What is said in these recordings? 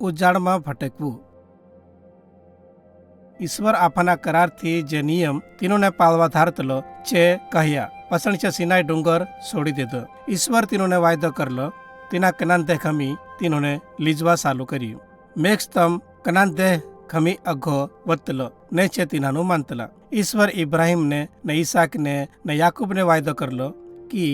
ઉજાડમાં ભટકવું. ઈશ્વર આપના કરારથી જે નિયમ તીનોને પાળવા ધારતલો છે કહ્યા પસણ છે સિનાઈ ડુંગર છોડી દીધો. ઈશ્વર તીનોને વાયદો કરલો તીના કનાન દેહ ખમી તીનોને લીજવા ચાલુ કર્યું. મેઘસ્તંભ કનાન દેહ ખમી અઘો વતલો ને છે તીનાનું માનતલા. ઈશ્વર ઇબ્રાહિમને ને ઈસાકને ને યાકૂબને વાયદો કરલો કે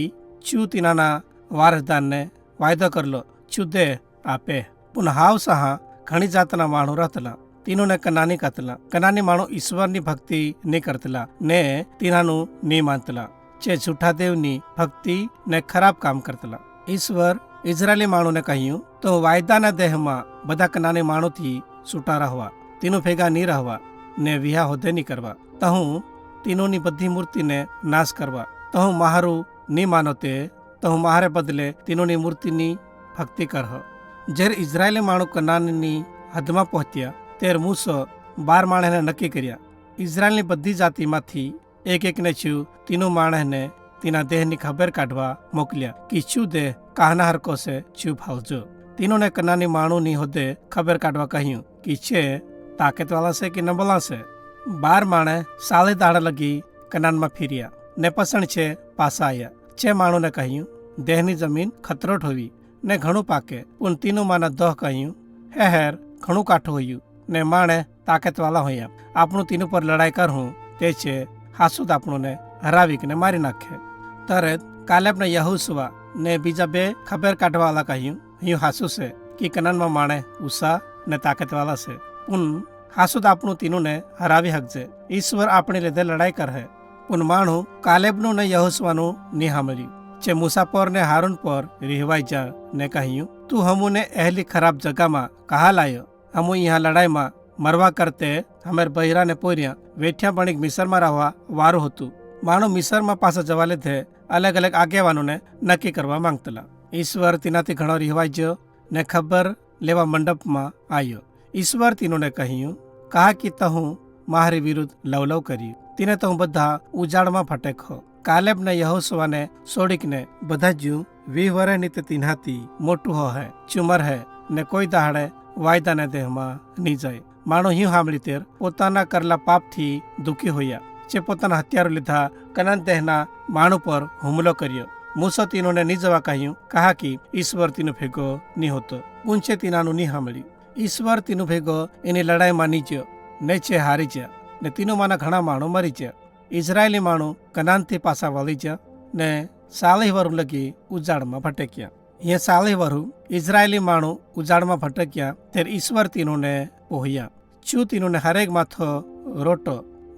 છું તીનાના વારસદારને વાયદો કરલો છું દેહ આપે. પુન હાવ સહા ઘણી જાતના માણો રહેતલા. તીનોને કનાની કતલા. કનાની માણો ઈશ્વરની ભક્તિ નહીં કરતલા ને તીનાનું નહીં માનતલા. જે જૂઠા દેવની ભક્તિ ને ખરાબ કામ કરતલા. ઈશ્વર ઇઝરાયેલી માણોને કહ્યું તો વાયદાના દેહમાં બધા કનાની માણોથી છૂટા રહેવા, તીનું ભેગા નહીં રહેવા ને વિહા હોદે નહીં કરવા. તો હું તીનોની બધી મૂર્તિને નાશ કરવા. તો હું મારું નહીં માનો તે તો હું મારે બદલે તીનોની મૂર્તિની ભક્તિ કરહ. જ્યારે ઇઝરાયેલી માણો કનાનની હદમાં પહોંચ્યા ત્યારે મૂસો 12 માણસને નક્કી કર્યા. ઇઝરાયેલની બધી જાતિમાંથી એક એકને છું તીનું માણસને તેના દેહની ખબર કાઢવા મોકલ્યા કે શું દેહ કાહના હરકો છે છું ભાવજો. તીનોને કનાની માણોની હોદે ખબર કાઢવા કહ્યું કે છે તાકતવાળા છે કે નબળા છે. 12 માણસ સાલે દાડા લગી કનાનમાં ફર્યા ને પસણ છે પાસા આવ્યા. છે માણોને કહ્યું દેહની જમીન ખતરોટ હોવી ને ઘણું પાકે. પણ તીનું માના દોહ કહ્યું હેર ઘણું કાઠું હોયું ને માણે તાકતવાળા હોયા. આપણું તીનું પર લડાઈ કરવું તે છે હાસુદ આપણને હરાવીને મારી નાખે. તરત કાલેબને યહોશુઆ ને બીજા 2 ખબર કાઢવાવાળા કહ્યું હું હાસુ છે કે કનાનમાં માણે ઉષા ને તાકતવાળા છે. પણ હાસુદ આપણું તીનુંને હરાવી શકજે. ઈશ્વર આપણી લીધે લડાઈ કરે. પણ માણું કાલેબનું ને યહોશુઆનું નહીં સાંભળ્યું. જે મૂસા પર ને હારૂન પર રહેવાઈ જા ને કહ્યું તું હમુને ehલી ખરાબ જગામાં કહા લાયો. હમુ यहाँ લડાઈમાં મરવા કરતે હમેર બૈરા ને પોર્યા વેઠ્યા બણીક મિસરમાં રહેવા વારું હતું. માણો મિસરમાં પાછા જવા લીધે અલગ અલગ આગેવાનોને નક્કી કરવા માંગતલા. ઈશ્વર તેનાથી ઘણો રિહવાઈ ગયો ને ખબર લેવા મંડપમાં આવ્યો. ઈશ્વર તીનોને કહ્યું કહા કે તહું મારી વિરુદ્ધ લવલવ કર્યું તેને તો હું બધા ઉજાડમાં ભટેકો. કાલેબ ને યહોશુઆને સોડીકને બધા જ 20 વર્ષની તે તીનાથી મોટું હે ચુમર હે ને કોઈ દાહડે વાયદાના દેહમાં નહીં જાય. માણો હિં સાંભળી તેર પોતાના કરેલા પાપથી દુઃખી હોયા. જે પોતાના હથિયારો લીધા કનાન દેહના માણો પર હુમલો કર્યો. મૂસો તીનોને નહીં જવા કહ્યું કહા કે ઈશ્વર તીનો ભેગો નહીં હોતો. ઊંચે તીનાનું નહીં સાંભળ્યું. ઈશ્વર તીનું ભેગો એની લડાઈમાં નહીં જ્યો ને છે હારી જ્યા ને તીનો માના ઘણા માણો મરી જ્યા. ઇઝરાયેલી માણો કનાનથી પાછા વળી જ્યા ને 40 વર્ષ લગી ઉજાડમાં ભટક્યા. અહીંયા 40 વર્ષ ઇઝરાયેલી માણો ઉજાડમાં ભટક્યા ત્યારે ઈશ્વર તીનોને પોહ્યા. છું તીનોને હરેક માથો રોટો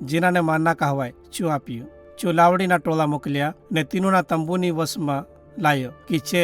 જીનાને માનના કહેવાય છું આપ્યું. છું લાવડીના ટોળા મોકલ્યા ને તીનોના તંબુની વશમાં લાયો કે છે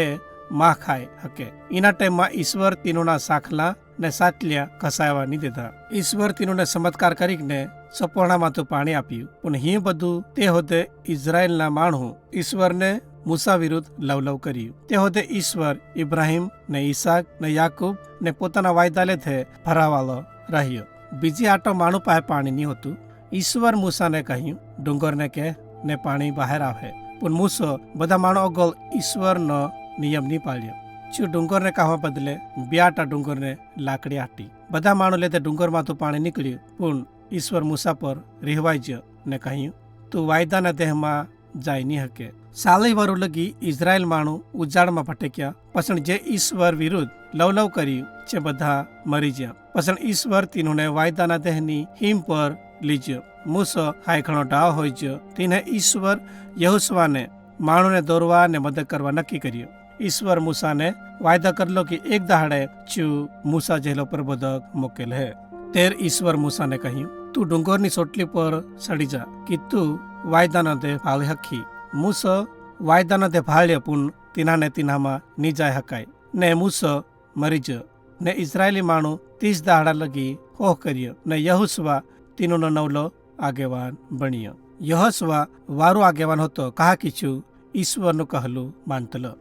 માં ખાય હકે. એના ટાઈમમાં ઈશ્વર તીનોના સાખલા ને સાટલિયા ઘસાવા નહીં દીધા. ઈશ્વર તીનોને ચમત્કાર કરીને સપોર્ણામાં તો પાણી આપ્યું. પણ અહીં બધું તે હોદે ઇઝરાયેલના માણું ઈશ્વરને મૂસા વિરુદ્ધ લવલવ કર્યું. તે હોદે ઈશ્વર ઇબ્રાહિમ ને ઈસાક ને યાકૂબ ને પોતાના વાયદા લેથે ભરાવાલો રહ્યો. બીજી આટો માણું પાસે પાણી નહીં હતું. ઈશ્વર મૂસાને કહ્યું ડુંગરને કે ને પાણી બહાર આવે. પણ મૂસો બધા માણો અગોલ ઈશ્વરનો નિયમ નહીં પાળ્યો. શું ડુંગરને કહેવા બદલે 2 આટા ડુંગરને લાકડી આટી. બધા માણો લેતે ડુંગરમાં તો પાણી નીકળ્યું. પણ ઈશ્વર મૂસા પર રહેવાઈ ગયો ને કહ્યું તું વાયદાના દેહમાં જાય નહીં હકે. 40 વર્ષ લગી ઇઝરાયેલ માણું ઉજાડમાં ભટક્યા. પસણ જે ઈશ્વર વિરુદ્ધ લવલવ કર્યું છે બધા મરી ગયા. પસણ ઈશ્વર તીનોને વાયદાના દેહની હિમ પર લીજ્યો. મૂસો હાય ઘણો ડાહ હોય ગયો. તેને ઈશ્વર યહોશુઆને માણોને દોરવા ને મદદ કરવા નક્કી કર્યો. ઈશ્વર મૂસાને વાયદા કરલો કે એક દાહડે છું મૂસા જેલો પ્રબોધક મોકેલ હે. તેર ઈશ્વર મૂસાને કહ્યું તું ડુંગરની ચોટલી પર ચડી જા કે તું વાયદાના દેહ ભાળી હકી. મૂસો વાયદાના દેહ ભાળ્યો પણ તીનાને તીનામાં નહીં જાય હકાય ને મૂસો મરી ગયો. ને ઇઝરાયેલી માણું 30 દાહડા લગી હોહ કર્યો ને યહોશુઆ તીનોનો નવલો આગેવાન બન્યો. યહોશુઆ વારો આગેવાન હતો કહા કે છું ઈશ્વરનું કહેલું માનતલો.